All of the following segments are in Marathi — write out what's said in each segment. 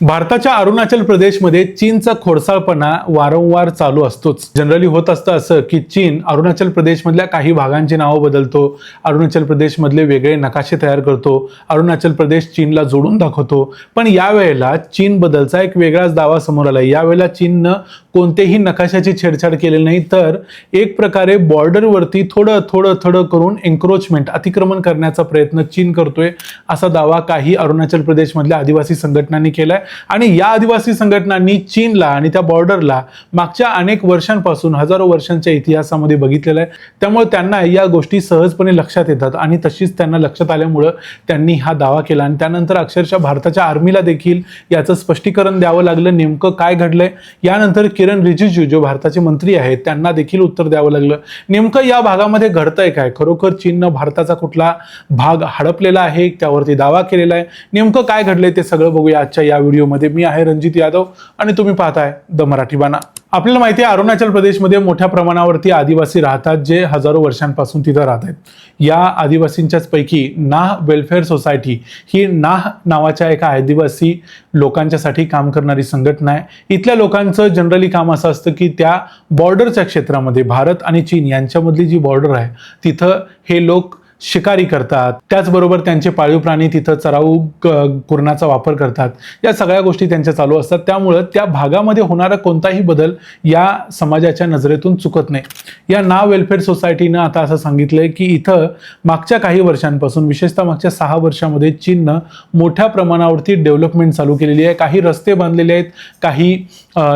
भारताच्या अरुणाचल प्रदेशमध्ये चीनचा खोडसाळपणा वारंवार चालू असतोच. जनरली होत असतं असं की चीन अरुणाचल प्रदेशमधल्या काही भागांची नावं बदलतो, अरुणाचल प्रदेशमधले वेगळे नकाशे तयार करतो, अरुणाचल प्रदेश चीनला जोडून दाखवतो. पण यावेळेला चीन बद्दलचा एक वेगळाच दावा समोर आला. यावेळेला चीननं कोणतेही नकाशाची छेडछाड केलेली नाही, तर एक प्रकारे बॉर्डरवरती थोडं करून एन्क्रोचमेंट अतिक्रमण करण्याचा प्रयत्न चीन करतोय, असा दावा काही अरुणाचल प्रदेशमधल्या आदिवासी संघटनांनी केलाय. आणि या आदिवासी संघटनांनी चीनला आणि त्या बॉर्डरला मागच्या अनेक वर्षांपासून हजारो वर्षांच्या इतिहासामध्ये बघितलेलं आहे. त्यामुळे त्यांना या गोष्टी सहजपणे लक्षात येतात आणि तशीच त्यांना लक्षात आल्यामुळं त्यांनी हा दावा केला. आणि त्यानंतर अक्षरशः भारताच्या आर्मीला देखील याचं स्पष्टीकरण द्यावं लागलं, नेमकं काय घडलंय. यानंतर किरण रिजिजू जो भारताचे मंत्री आहेत त्यांना देखील उत्तर द्यावं लागलं, नेमकं या भागामध्ये घडतंय काय, खरोखर चीननं भारताचा कुठला भाग हडपलेला आहे, त्यावरती दावा केलेला आहे, नेमकं काय घडलंय ते सगळं बघूया आजच्या या व्हिडिओमध्ये. मी आहे रणजित यादव आणि तुम्ही पाहताय द मराठी बाणा. आपल्याला माहिती आहे अरुणाचल प्रदेशमध्ये मोठ्या प्रमाणावरती आदिवासी राहतात, जे हजारो वर्षांपासून तिथं राहत आहेत. या आदिवासींच्याच पैकी नाह वेलफेअर सोसायटी ही नाह नावाच्या एका आदिवासी लोकांच्यासाठी काम करणारी संघटना आहे. इथल्या लोकांचं जनरली काम असं असतं की त्या बॉर्डरच्या क्षेत्रामध्ये भारत आणि चीन यांच्यामधली जी बॉर्डर आहे तिथं हे लोक शिकारी करतात, त्याचबरोबर त्यांचे पाळीव प्राणी तिथं चराऊ कुरणाचा वापर करतात. या सगळ्या गोष्टी त्यांच्या चालू असतात. त्यामुळं त्या भागामध्ये होणारा कोणताही बदल या समाजाच्या नजरेतून चुकत नाही. या नाव वेलफेअर सोसायटीनं आता असं सांगितलंय की इथं मागच्या काही वर्षांपासून, विशेषतः मागच्या 6 वर्षामध्ये चीननं मोठ्या प्रमाणावरती डेव्हलपमेंट चालू केलेली आहे. काही रस्ते बांधलेले आहेत, काही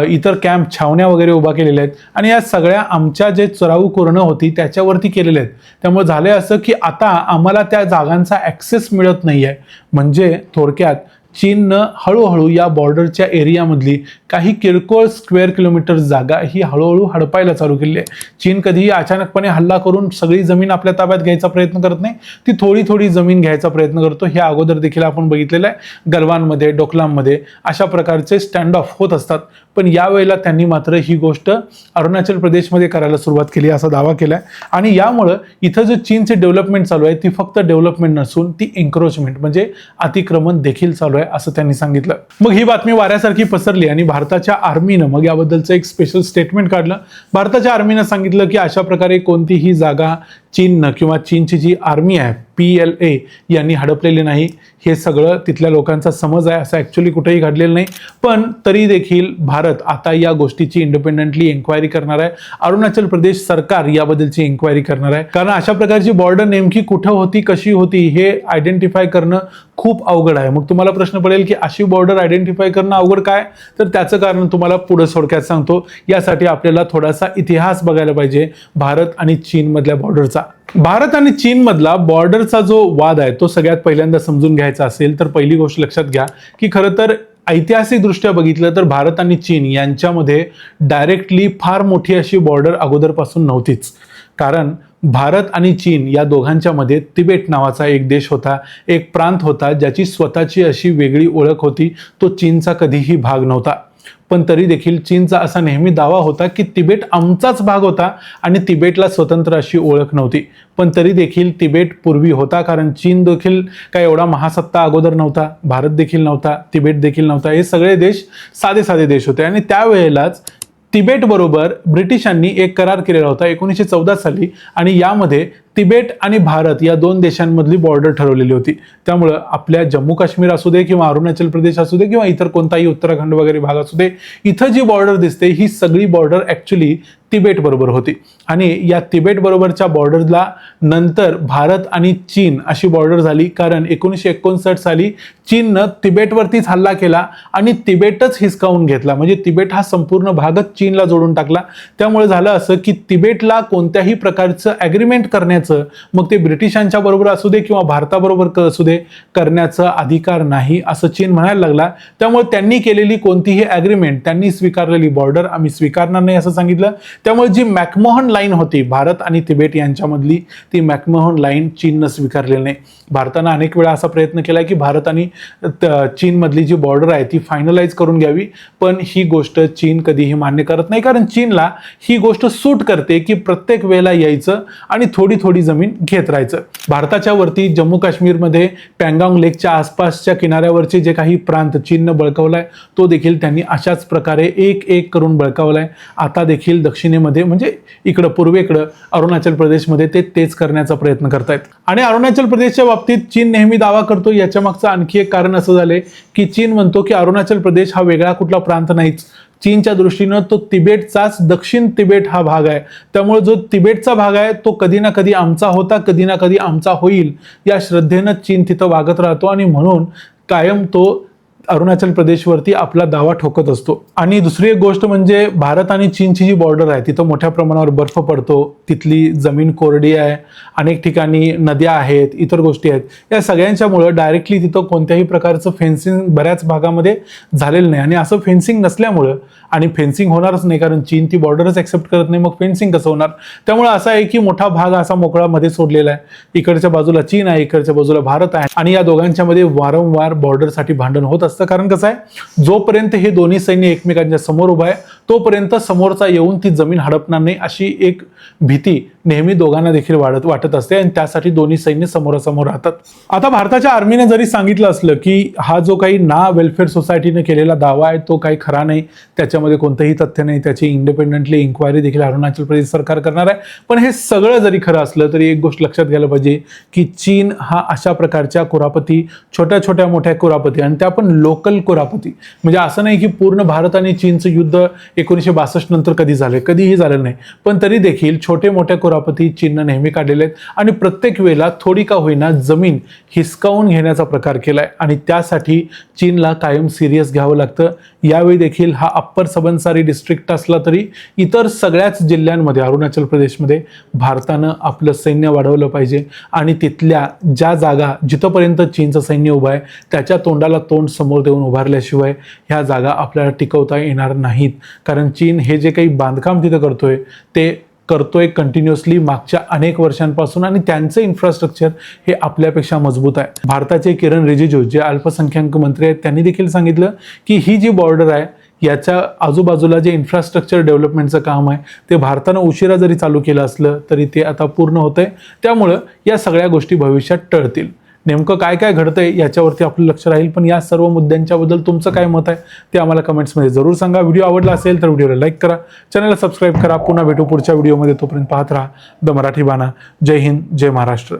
इतर कॅम्प छावण्या वगैरे उभा केलेल्या आहेत आणि या सगळ्या आमच्या जे चराऊ कुरणं होती त्याच्यावरती केलेले आहेत. त्यामुळे झालंय असं की आता आम्हाला त्या जागांचा ॲक्सेस मिळत नाहीये. म्हणजे थोडक्यात चीननं हळूहळू या बॉर्डरच्या एरियामधली काही किरकोळ स्क्वेअर किलोमीटर जागा ही हळूहळू हडपायला चालू केली आहे. चीन कधीही अचानकपणे हल्ला करून सगळी जमीन आपल्या ताब्यात घ्यायचा प्रयत्न करत नाही, ती थोडी जमीन घ्यायचा प्रयत्न करतो. हे अगोदर देखील आपण बघितलेलं आहे. गलवानमध्ये, डोकलाममध्ये अशा प्रकारचे स्टँड ऑफ होत असतात. पण यावेळेला त्यांनी मात्र ही गोष्ट अरुणाचल प्रदेशमध्ये करायला सुरुवात केली असा दावा केलाय. आणि यामुळं इथं जो चीनचे डेव्हलपमेंट चालू आहे ती फक्त डेव्हलपमेंट नसून ती एन्क्रोचमेंट म्हणजे अतिक्रमण देखील चालू आहे असं त्यांनी सांगितलं. मग ही बातमी वाऱ्यासारखी पसरली आणि भारताच्या आर्मीनं मग याबद्दलचं एक स्पेशल स्टेटमेंट काढलं. भारताच्या आर्मीनं सांगितलं की अशा प्रकारे कोणतीही जागा चीननं किंवा चीनची जी आर्मी आहे PLA यांनी हडपलेली नाही. हे सगळं तिथल्या लोकांचा समज आहे, असं ॲक्च्युली कुठेही घडलेलं नाही. पण तरी देखील भारत आता या गोष्टीची इंडिपेंडेंटली एन्क्वायरी करणार आहे. अरुणाचल प्रदेश सरकार याबद्दलची एन्क्वायरी करणार आहे, कारण अशा प्रकारची बॉर्डर नेमकी कुठं होती, कशी होती हे आयडेंटिफाय करणं खूप अवघड आहे. मग तुम्हाला प्रश्न पडेल की अशी बॉर्डर आयडेंटिफाय करणं अवघड काय, तर त्याचं कारण तुम्हाला पुढे थोडक्यात सांगतो. यासाठी आपल्याला थोडासा इतिहास बघायला पाहिजे भारत आणि चीन मधल्या बॉर्डरचा. भारत आणि चीन मधला बॉर्डरचा जो वाद आहे तो सगळ्यात पहिल्यांदा समजून घ्यायचा असेल तर पहिली गोष्ट लक्षात घ्या की खरं तर ऐतिहासिकदृष्ट्या बघितलं तर भारत आणि चीन यांच्यामध्ये डायरेक्टली फार मोठी अशी बॉर्डर अगोदरपासून नव्हतीच. कारण भारत आणि चीन या दोघांच्या मध्ये तिबेट नावाचा एक देश होता, एक प्रांत होता ज्याची स्वतःची अशी वेगळी ओळख होती. तो चीनचा कधीही भाग नव्हता. पण तरी देखील चीनचा असा नेहमी दावा होता की तिबेट आमचाच भाग होता आणि तिबेटला स्वतंत्र अशी ओळख नव्हती. पण तरी देखील तिबेट पूर्वी होता, कारण चीन देखील काय एवढा महासत्ता अगोदर नव्हता, भारत देखील नव्हता, तिबेट देखील नव्हता. हे सगळे देश साधे देश होते. आणि त्यावेळेलाच तिबेट बरोबर ब्रिटिशांनी एक करार केलेला होता 1914 साली आणि यामध्ये तिबेट आणि भारत या 2 देशांमधली बॉर्डर ठरवलेली होती. त्यामुळं आपल्या जम्मू काश्मीर असू दे किंवा अरुणाचल प्रदेश असू दे किंवा इतर कोणताही उत्तराखंड वगैरे भाग असू दे, इथं जी बॉर्डर दिसते ही सगळी बॉर्डर ॲक्च्युली तिबेट बरोबर होती. आणि या तिबेट बरोबरच्या बॉर्डरला नंतर भारत आणि चीन अशी बॉर्डर झाली, कारण 1959 साली चीननं तिबेटवरतीच हल्ला केला आणि तिबेटच हिसकावून घेतला. म्हणजे तिबेट हा संपूर्ण भागच चीनला जोडून टाकला. त्यामुळे झालं असं की तिबेटला कोणत्याही प्रकारचं ॲग्रीमेंट करण्याचं, मग ते ब्रिटिशांच्या बरोबर असू दे किंवा भारताबरोबर असू दे, करण्याचा अधिकार नाही असं चीन म्हणायला लागला. त्यामुळे त्यांनी केलेली कोणतीही ॲग्रीमेंट, त्यांनी स्वीकारलेली बॉर्डर आम्ही स्वीकारणार नाही असं सांगितलं. त्यामुळे जी मॅकमोहन लाईन होती भारत आणि तिबेट यांच्यामधली, ती मॅकमोहन लाईन चीननं स्वीकारलेली नाही. भारतानं अनेक वेळा असा प्रयत्न केला की भारत आणि चीनमधली जी बॉर्डर आहे ती फायनलाइज करून घ्यावी, पण ही गोष्ट चीन कधीही मान्य करत नाही. कारण चीनला ही गोष्ट सूट करते की प्रत्येक वेळेला यायचं आणि थोडी थोडी जमीन घेत राहायचं. भारताच्या वरती जम्मू काश्मीरमध्ये पँगाँग लेकच्या आसपासच्या किनाऱ्यावरचे जे काही प्रांत चीननं बळकावलाय तो देखील त्यांनी अशाच प्रकारे एक एक करून बळकावलाय. आता देखील दक्षिणेमध्ये म्हणजे इकडं पूर्वेकडं अरुणाचल प्रदेशमध्ये ते तेच करण्याचा प्रयत्न करतायत. आणि अरुणाचल प्रदेशच्या बाबतीत चीन नेहमी दावा करतो. याच्या मागचं आणखी एक कारण असं झालंय की चीन म्हणतो की अरुणाचल प्रदेश हा वेगळा कुठला प्रांत नाहीच. चीनच्या दृष्टीनं तो तिबेटचाच दक्षिण तिबेट हा भाग आहे. त्यामुळे जो तिबेटचा भाग आहे तो कधी ना कधी आमचा होता, कधी ना कधी आमचा होईल या श्रद्धेनं चीन तिथं वागत राहतो आणि म्हणून कायम तो अरुणाचल प्रदेशवरती आपला दावा ठोकत असतो. आणि दुसरी एक गोष्ट म्हणजे भारत आणि चीनची जी बॉर्डर आहे तिथं मोठ्या प्रमाणावर बर्फ पडतो, तिथली जमीन कोरडी आहे, अनेक ठिकाणी नद्या आहेत, इतर गोष्टी आहेत. या सगळ्यांच्यामुळं डायरेक्टली तिथं कोणत्याही प्रकारचं फेन्सिंग बऱ्याच भागामध्ये झालेलं नाही. आणि असं फेन्सिंग नसल्यामुळं, आणि फेन्सिंग होणारच नाही कारण चीन ती बॉर्डरच ऍक्सेप्ट करत नाही, मग फेन्सिंग कसं होणार. त्यामुळे असं आहे की मोठा भाग असा मोकळा मध्ये सोडलेला आहे. इकडच्या बाजूला चीन आहे, इकडच्या बाजूला भारत आहे आणि या दोघांच्या मध्ये वारंवार बॉर्डरसाठी भांडण होत असतं. कारण कसं आहे, जोपर्यंत हे दोन्ही सैन्य एकमेकांच्या समोर उभा आहे तोपर्यंत समोरचा येऊन ती जमीन हडपणार नाही अशी एक भीती नेहमी दोघांना देखील वाटत असते आणि त्यासाठी दोन्ही सैन्य समोरासमोर राहतात. आता भारताच्या आर्मीने जरी सांगितलं असलं की हा जो काही ना वेलफेअर सोसायटीने केलेला दावा आहे तो काही खरा नाही, त्याच्यामध्ये कोणतंही तथ्य नाही, त्याची इंडिपेंडेंटली इन्क्वायरी देखील अरुणाचल प्रदेश सरकार करणार आहे. पण हे सगळं जरी खरं असलं तरी एक गोष्ट लक्षात घ्यायला पाहिजे की चीन हा अशा प्रकारच्या कुरापती, छोट्या छोट्या मोठ्या कुरापती, आणि त्या पण लोकल कुरापती, म्हणजे असं नाही की पूर्ण भारत आणि चीनचं युद्ध 1962 नंतर कधी झाले, कधीही झालेलं नाही, पण तरी देखील छोटे मोठे कुरापती चीननं नेहमी काढलेले आहेत आणि प्रत्येक वेळेला थोडी का होईना जमीन हिसकावून घेण्याचा प्रकार केलाय आणि त्यासाठी चीनला कायम सिरियस घ्यावं लागतं. यावेळी देखील हा अप्पर सबनसारी डिस्ट्रिक्ट असला तरी इतर सगळ्याच जिल्ह्यांमध्ये अरुणाचल प्रदेशमध्ये भारतानं आपलं सैन्य वाढवलं पाहिजे आणि तिथल्या ज्या जागा जिथपर्यंत चीनचं सैन्य उभं आहे त्याच्या तोंडाला तोंड समोर देऊन उभारल्याशिवाय ह्या जागा आपल्याला टिकवता येणार नाहीत. कारण चीन हे जे काही बांधकाम तिथं करतोय कंटिन्युअसली मागच्या अनेक वर्षांपासून आणि त्यांचं इन्फ्रास्ट्रक्चर हे आपल्यापेक्षा मजबूत आहे. भारताचे किरण रिजिजू जे अल्पसंख्याक मंत्री आहेत त्यांनी देखील सांगितलं की ही जी बॉर्डर आहे याच्या आजूबाजूला जे इन्फ्रास्ट्रक्चर डेव्हलपमेंटचं काम आहे ते भारतानं उशिरा जरी चालू केलं असलं तरी ते आता पूर्ण होतंय. त्यामुळं या सगळ्या गोष्टी भविष्यात टळतील. नेमकं काय काय घडतंय याच्यावरती आपलं लक्ष राहील. पण या सर्व मुद्द्यांच्याबद्दल तुमचं काय मत आहे ते आम्हाला कमेंट्समध्ये जरूर सांगा. व्हिडिओ आवडला असेल तर व्हिडिओला लाईक करा, चॅनलला सबस्क्राईब करा. पुन्हा भेटू पुढच्या व्हिडिओमध्ये. तोपर्यंत पाहत राहा द मराठी बाणा. जय हिंद, जय महाराष्ट्र.